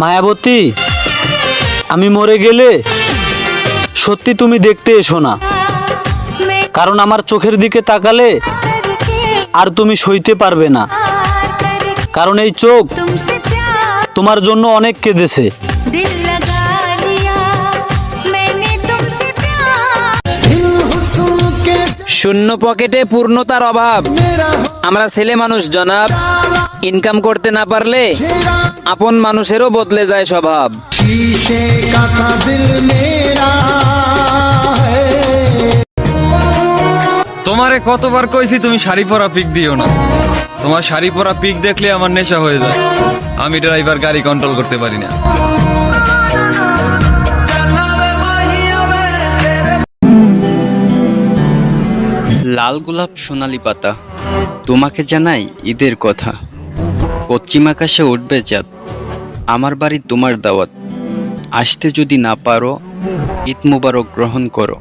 মায়াবতী, আমি মরে গেলে সত্যি তুমি দেখতে এসো না, কারণ আমার চোখের দিকে তাকালে আর তুমি সইতে পারবে না, কারণ এই চোখ তোমার জন্য অনেক কেঁদেছে। শূন্য পকেটে পূর্ণতার অভাব। আমরা ছেলে মানুষ জনাব, ইনকাম করতে না পারলে আপন মানুষেরও বদলে যায় স্বভাব। তোমারে কতবার কইছি তুমি শাড়ি পরা পিক দিও না। তোমার শাড়ি পরা পিক দেখলে আমার নেশা হয়ে যায়। আমি ড্রাইভার, গাড়ি কন্ট্রোল করতে পারি না। লাল গোলাপ সোনালি পাতা, তোমাকে জানাই ঈদের কথা। পশ্চিম আকাশে উঠবে চাঁদ, আমার বাড়ি তোমার দাওয়াত। আসতে যদি না পারো, ঈদ মুবারক গ্রহণ করো।